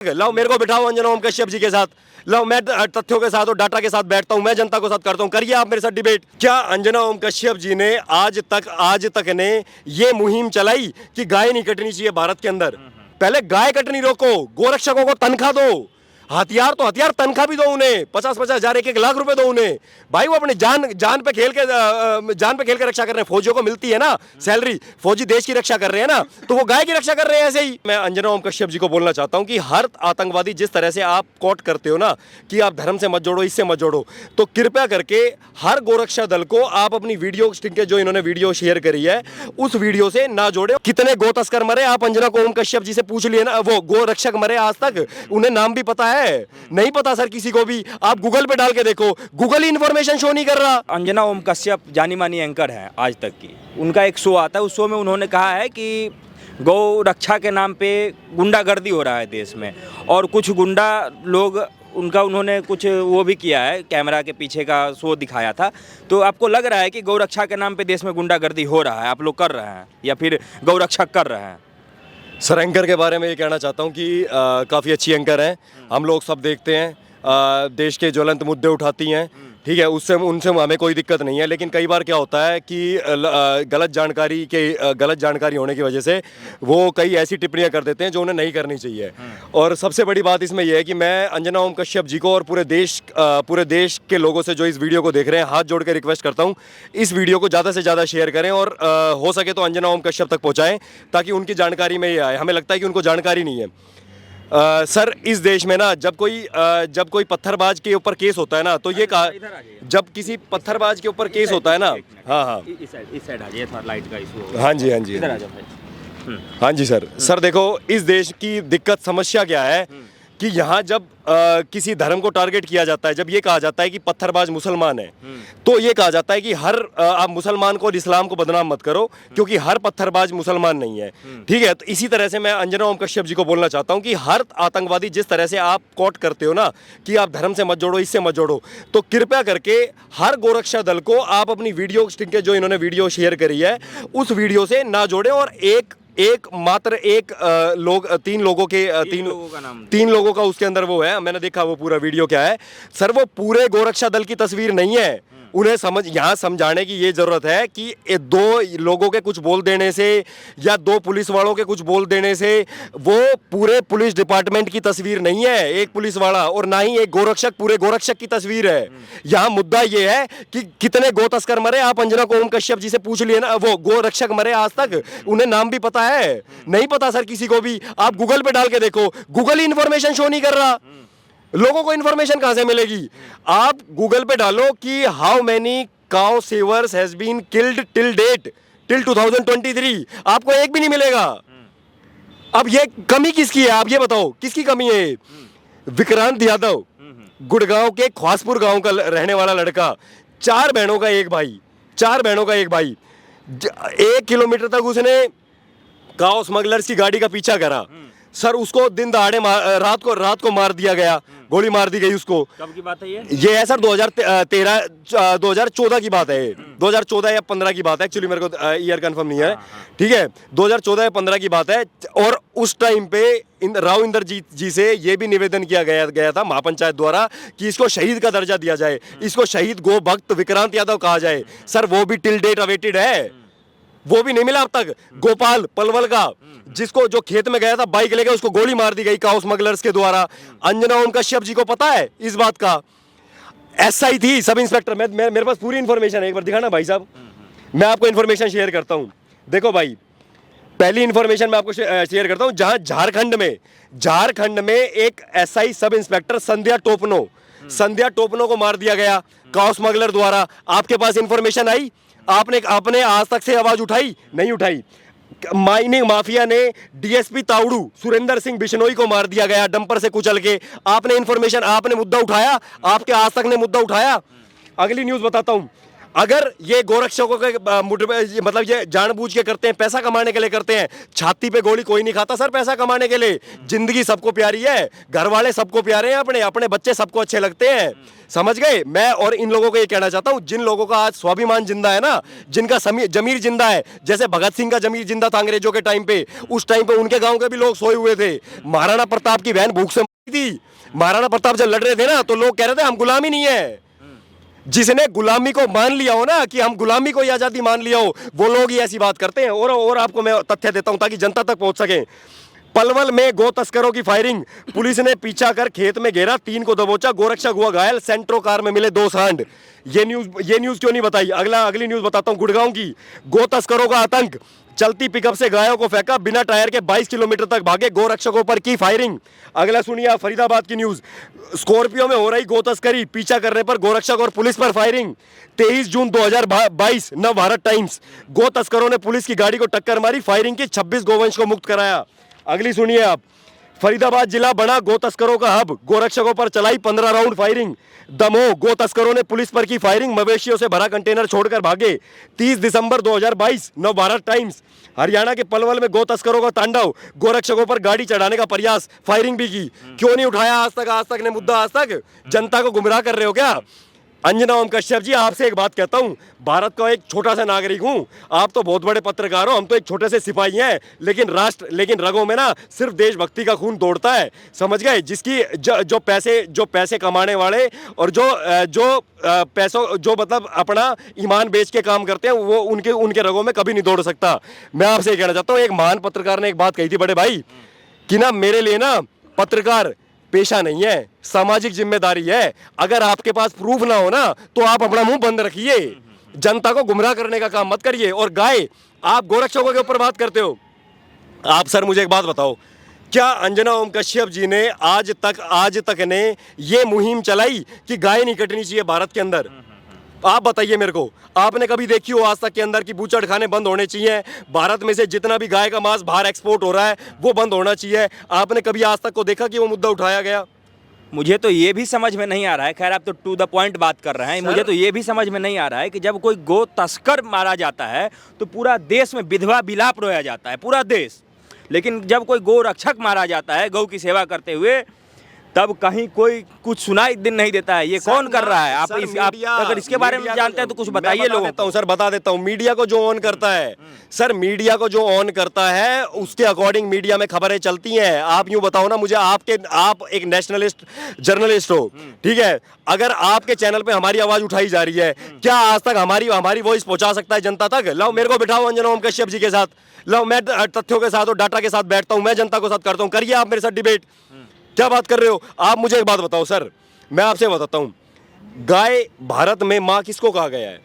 लाओ मेरे को बिठाओ अंजना ओम कश्यप जी के साथ, लाओ मैं तथ्यों के साथ और डाटा के साथ बैठता हूं, मैं जनता के साथ करता हूं, करिए आप मेरे साथ डिबेट। क्या अंजना ओम कश्यप जी ने आज तक ने ये मुहिम चलाई कि गाय नहीं कटनी चाहिए भारत के अंदर? पहले गाय कटनी रोको, गोरक्षकों को तनख्वाह दो, हथियार तो हथियार तनख्वाह भी दो उन्हें, 50-50 हजार 1-1 लाख रुपए दो उन्हें। भाई वो अपनी जान पे खेल के रक्षा कर रहे हैं। फौजियों को मिलती है ना सैलरी, फौजी देश की रक्षा कर रहे हैं ना, तो वो गाय की रक्षा कर रहे हैं ऐसे ही। मैं अंजना ओम कश्यप जी को बोलना चाहता हूं कि हर आतंकवादी जिस तरह से आप कोट करते हो ना कि आप धर्म से मत जोड़ो, इससे मत जोड़ो, तो कृपया करके हर गोरक्षा दल को आप अपनी वीडियो के जो इन्होंने वीडियो शेयर करी है उस वीडियो से ना जोड़े। कितने गो तस्कर मरे आप अंजना ओम कश्यप जी से पूछ लिए ना, वो गो रक्षक मरे आज तक, उन्हें नाम भी पता है? नहीं पता सर किसी को भी, आप गूगल पे डाल के देखो, गूगल ही इंफॉर्मेशन शो नहीं कर रहा। अंजना ओम कश्यप जानी मानी एंकर हैं आज तक की, उनका एक शो आता है, उस शो में उन्होंने कहा है कि गौ रक्षा के नाम पे गुंडागर्दी हो रहा है देश में, और कुछ गुंडा लोग उन्होंने कुछ वो भी किया है, कैमरा के पीछे का शो दिखाया था। तो आपको लग रहा है कि गौ रक्षा के नाम पे देश में गुंडागर्दी हो रहा है, आप लोग कर रहे हैं या फिर गौ रक्षक कर रहे हैं? सर एंकर के बारे में ये कहना चाहता हूँ कि काफ़ी अच्छी एंकर हैं, हम लोग सब देखते हैं, देश के ज्वलंत मुद्दे उठाती हैं, ठीक है, उससे उनसे हमें कोई दिक्कत नहीं है। लेकिन कई बार क्या होता है कि गलत जानकारी होने की वजह से वो कई ऐसी टिप्पणियां कर देते हैं जो उन्हें नहीं करनी चाहिए। और सबसे बड़ी बात इसमें यह है कि मैं अंजना ओम कश्यप जी को और पूरे देश के लोगों से जो इस वीडियो को देख रहे हैं हाथ जोड़ के रिक्वेस्ट करता हूं, इस वीडियो को ज़्यादा से ज़्यादा शेयर करें और हो सके तो अंजना ओम कश्यप तक पहुँचाएँ ताकि उनकी जानकारी में ये आए। हमें लगता है कि उनको जानकारी नहीं है। सर इस देश में ना जब कोई पत्थरबाज के ऊपर केस होता है ना, तो ये कहा, जब किसी पत्थरबाज के ऊपर केस होता है ना, हाँ इस साइड आ जाइए, थोड़ा लाइट का इशू। हाँ जी इधर आ जाओ भाई। हाँ जी सर देखो इस देश की दिक्कत समस्या क्या है कि यहाँ जब किसी धर्म को टारगेट किया जाता है, जब ये कहा जाता है कि पत्थरबाज मुसलमान है, तो ये कहा जाता है कि आप मुसलमान को और इस्लाम को बदनाम मत करो क्योंकि हर पत्थरबाज मुसलमान नहीं है, ठीक है। तो इसी तरह से मैं अंजना ओम कश्यप जी को बोलना चाहता हूँ कि हर आतंकवादी जिस तरह से आप कोट करते हो ना कि आप धर्म से मत जोड़ो, इससे मत जोड़ो, तो कृपया करके हर गोरक्षा दल को आप अपनी वीडियो के जो इन्होंने वीडियो शेयर करी है उस वीडियो से ना जोड़े। और तीन लोगों का उसके अंदर वो है, मैंने देखा वो पूरा वीडियो क्या है सर, वो पूरे गोरक्षा दल की तस्वीर नहीं है। उन्हें यहाँ समझाने की ये जरूरत है कि दो लोगों के कुछ बोल देने से या दो पुलिस वालों के कुछ बोल देने से वो पूरे पुलिस डिपार्टमेंट की तस्वीर नहीं है, एक पुलिस वाला, और ना ही एक गोरक्षक पूरे गोरक्षक की तस्वीर है। यहाँ मुद्दा ये है कि कितने गो तस्कर मरे आप अंजना ओम कश्यप जी से पूछ लिए ना, वो गो रक्षक मरे आज तक, उन्हें नाम भी पता है? नहीं पता सर किसी को भी, आप गूगल पे डाल के देखो, गूगल ही इंफॉर्मेशन शो नहीं कर रहा। लोगों को इंफॉर्मेशन कहां से मिलेगी? आप गूगल पे डालो कि how many cow savers has been killed till date till 2023, आपको एक भी नहीं मिलेगा। अब ये कमी किसकी है, आप ये बताओ किसकी कमी है? विक्रांत यादव, गुड़गांव के ख्वासपुर गांव का रहने वाला लड़का, 4 बहनों का एक भाई, 1 किलोमीटर तक उसने काउ स्मगलर्स की गाड़ी का पीछा करा सर, उसको दिन दहाड़े रात को मार दिया गया, गोली मार दी गई उसको। कब की बात है ये है सर 2014 की बात है, 2014 या 15 की बात है, एक्चुअली मेरे को ईयर कंफर्म नहीं है, ठीक है, 2014 या 15 की बात है। और उस टाइम पे राव इंद्रजीत जी से ये भी निवेदन किया गया था महापंचायत द्वारा कि इसको शहीद का दर्जा दिया जाए, इसको शहीद गो भक्त विक्रांत यादव कहा जाए। सर वो भी टिल डेट अवेटेड है, वो भी नहीं मिला अब तक। गोपाल पलवल का, जिसको जो खेत में गया था बाइक लेके, उसको गोली मार दी गई काउ स्मगलर्स के द्वारा। अंजना ओम कश्यप जी को पता है इस बात का? एसआई थी, सब इंस्पेक्टर, मेरे पास पूरी इंफॉर्मेशन है, एक बार दिखाना भाई साहब, मैं आपको इंफॉर्मेशन शेयर करता हूं। देखो भाई, पहली इंफॉर्मेशन मैं आपको शेयर करता हूं, जहां झारखंड में एक एसआई सब इंस्पेक्टर संध्या टोपनो को मार दिया गया काउ स्मगलर द्वारा। आपके पास इंफॉर्मेशन आई? आपने आज तक से आवाज उठाई? नहीं उठाई। माइनिंग माफिया ने डीएसपी ताउड़ू सुरेंद्र सिंह बिश्नोई को मार दिया गया डंपर से कुचल के। आपने इंफॉर्मेशन, आपने मुद्दा उठाया? आपके आज तक ने मुद्दा उठाया? अगली न्यूज बताता हूं, अगर ये गोरक्षकों के मतलब ये जानबूझ के करते हैं, पैसा कमाने के लिए करते हैं, छाती पे गोली कोई नहीं खाता सर पैसा कमाने के लिए। जिंदगी सबको प्यारी है, घर वाले सबको प्यारे हैं, अपने अपने बच्चे सबको अच्छे लगते हैं, समझ गए। मैं और इन लोगों को ये कहना चाहता हूं, जिन लोगों का आज स्वाभिमान जिंदा है ना, जिनका जमीर जिंदा है, जैसे भगत सिंह का जमीर जिंदा था अंग्रेजों के टाइम पे, उस टाइम पे उनके गांव के भी लोग सोए हुए थे। महाराणा प्रताप की बहन भूख से मरी थी। महाराणा प्रताप जब लड़ रहे थे ना, तो लोग कह रहे थे हम गुलामी नहीं है। जिसने गुलामी को मान लिया हो ना, कि हम गुलामी को ही आजादी मान लिया हो, वो लोग ही ऐसी बात करते हैं। और आपको मैं तथ्य देता हूं ताकि जनता तक पहुंच सके। पलवल में गो तस्करों की फायरिंग, पुलिस ने पीछा कर खेत में घेरा, 3 को दबोचा, गोरक्षक हुआ घायल, सेंट्रो कार में मिले 2 सांड। ये न्यूज क्यों नहीं बताई? अगली न्यूज बताता हूं। गुड़गांव की गो तस्करों का आतंक, चलती पिकअप से गायों को फेंका, बिना टायर के 22 किलोमीटर तक भागे, गोरक्षकों पर की फायरिंग। अगला सुनिए फरीदाबाद की न्यूज। स्कॉर्पियो में हो रही गो तस्करी, पीछा करने पर गोरक्षक और पुलिस पर फायरिंग। 23 जून 2022 नव भारत टाइम्स। गो तस्करों ने पुलिस की गाड़ी को टक्कर मारी, फायरिंग की, 26 गोवंश को मुक्त कराया। अगली सुनिए आप। फरीदाबाद जिला बना गो तस्करों का हब, गोरक्षकों पर चलाई 15 राउंड फायरिंग। दमोह गो तस्करों ने पुलिस पर की फायरिंग, मवेशियों से भरा कंटेनर छोड़कर भागे। 30 दिसंबर 2022 नव भारत टाइम्स। हरियाणा के पलवल में गो तस्करों का तांडव, गोरक्षकों पर गाड़ी चढ़ाने का प्रयास, फायरिंग भी की। क्यों नहीं उठाया आज तक ने मुद्दा? आज तक जनता को गुमराह कर रहे हो क्या? अंजना ओम कश्यप जी, आपसे एक बात कहता हूं, भारत का एक छोटा सा नागरिक हूं, आप तो बहुत बड़े पत्रकार हो, हम तो एक छोटे से सिपाही हैं, लेकिन रगों में ना सिर्फ देशभक्ति का खून दौड़ता है, समझ गए। जिसकी जो पैसे कमाने वाले और जो पैसों जो मतलब अपना ईमान बेच के काम करते हैं, वो उनके रगों में कभी नहीं दौड़ सकता। मैं आपसे कहना चाहता हूँ, एक महान पत्रकार ने एक बात कही थी बड़े भाई, कि ना मेरे लिए ना पत्रकार पेशा नहीं है, सामाजिक जिम्मेदारी है। अगर आपके पास प्रूफ ना हो ना, तो आप अपना मुंह बंद रखिए, जनता को गुमराह करने का काम मत करिए। और गाय, आप गोरक्षकों के ऊपर बात करते हो। आप सर मुझे एक बात बताओ, क्या अंजना ओम कश्यप जी ने आज तक ने ये मुहिम चलाई कि गाय नहीं कटनी चाहिए भारत के अंदर? आप बताइए मेरे को, आपने कभी देखी हो आज तक के अंदर कि बूचड़ खाने बंद होने चाहिए, भारत में से जितना भी गाय का मांस बाहर एक्सपोर्ट हो रहा है वो बंद होना चाहिए? आपने कभी आज तक को देखा कि वो मुद्दा उठाया गया? मुझे तो ये भी समझ में नहीं आ रहा है, खैर आप तो टू द पॉइंट बात कर रहे हैं, मुझे तो ये भी समझ में नहीं आ रहा है कि जब कोई गो तस्कर मारा जाता है तो पूरा देश में विधवा विलाप रोया जाता है, पूरा देश। लेकिन जब कोई गौ रक्षक मारा जाता है गौ की सेवा करते हुए, तब कहीं कोई कुछ सुनाई दिन नहीं देता है। ये कौन कर रहा है? आप अगर इसके बारे में जानते हैं तो कुछ बताइए लोगों को। सर बता देता हूँ, मीडिया को जो ऑन करता है सर, मीडिया को जो ऑन करता है उसके अकॉर्डिंग मीडिया में खबरें चलती हैं। आप यूं बताओ ना मुझे, आप एक नेशनलिस्ट जर्नलिस्ट हो, ठीक है, अगर आपके चैनल पे हमारी आवाज उठाई जा रही है, क्या आज तक हमारी वॉइस पहुंचा सकता है जनता तक? लाओ मेरे को बिठाओ अंजना ओम कश्यप जी के साथ, लाओ मैं तथ्यों के साथ और डाटा के साथ बैठता हूं, मैं जनता के साथ करता हूं, करिए आप मेरे साथ डिबेट। क्या बात कर रहे हो आप? मुझे एक बात बताओ सर, मैं आपसे बताता हूं, गाय भारत में मां किसको कहा गया है?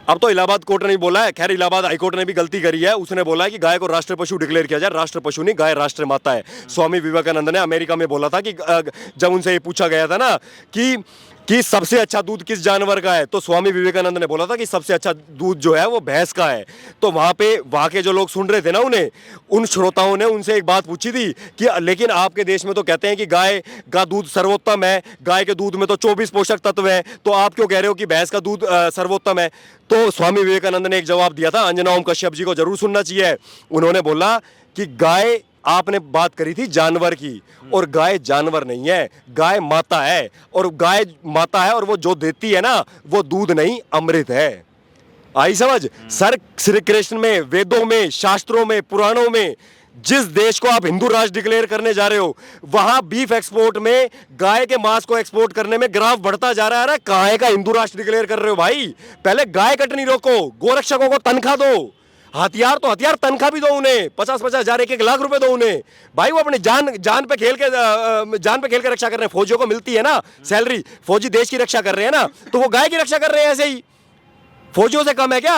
अब तो इलाहाबाद कोर्ट ने भी बोला है, खैर इलाहाबाद हाईकोर्ट ने भी गलती करी है, उसने बोला है कि गाय को राष्ट्र पशु डिक्लेयर किया जाए। राष्ट्र पशु नहीं, गाय राष्ट्र माता है। स्वामी विवेकानंद ने अमेरिका में बोला था कि जब उनसे ये पूछा गया था ना कि सबसे अच्छा दूध किस जानवर का है, तो स्वामी विवेकानंद ने बोला था कि सबसे अच्छा दूध जो है वो भैंस का है। तो वहाँ के जो लोग सुन रहे थे ना, उन श्रोताओं ने उनसे एक बात पूछी थी कि लेकिन आपके देश में तो कहते हैं कि गाय का दूध सर्वोत्तम है, गाय के दूध में तो 24 पोषक तत्व हैं, तो आप क्यों कह रहे हो कि भैंस का दूध सर्वोत्तम है? तो स्वामी विवेकानंद ने एक जवाब दिया था, अंजना ओम कश्यप जी को जरूर सुनना चाहिए। उन्होंने बोला कि गाय, आपने बात करी थी जानवर की, और गाय जानवर नहीं है, गाय माता है, और गाय माता है और वो जो देती है ना वो दूध नहीं अमृत है। आई समझ? सर श्री कृष्ण में, वेदों में, शास्त्रों में, पुराणों में, जिस देश को आप हिंदू राष्ट्र डिक्लेयर करने जा रहे हो, वहां बीफ एक्सपोर्ट में, गाय के मांस को एक्सपोर्ट करने में ग्राफ बढ़ता जा रहा है। अरे काहे का हिंदू राष्ट्र डिक्लेयर कर रहे हो भाई? पहले गाय कटनी रोको, गोरक्षकों को तनख्वाह दो, हथियार तो हथियार तनख्वाह भी दो उन्हें, 50-50 हजार 1-1 लाख रुपए दो उन्हें भाई। वो अपनी जान पे खेल के रक्षा कर रहे हैं। फौजियों को मिलती है ना सैलरी, फौजी देश की रक्षा कर रहे हैं ना, तो वो गाय की रक्षा कर रहे हैं ऐसे ही। फौजियों से कम है क्या?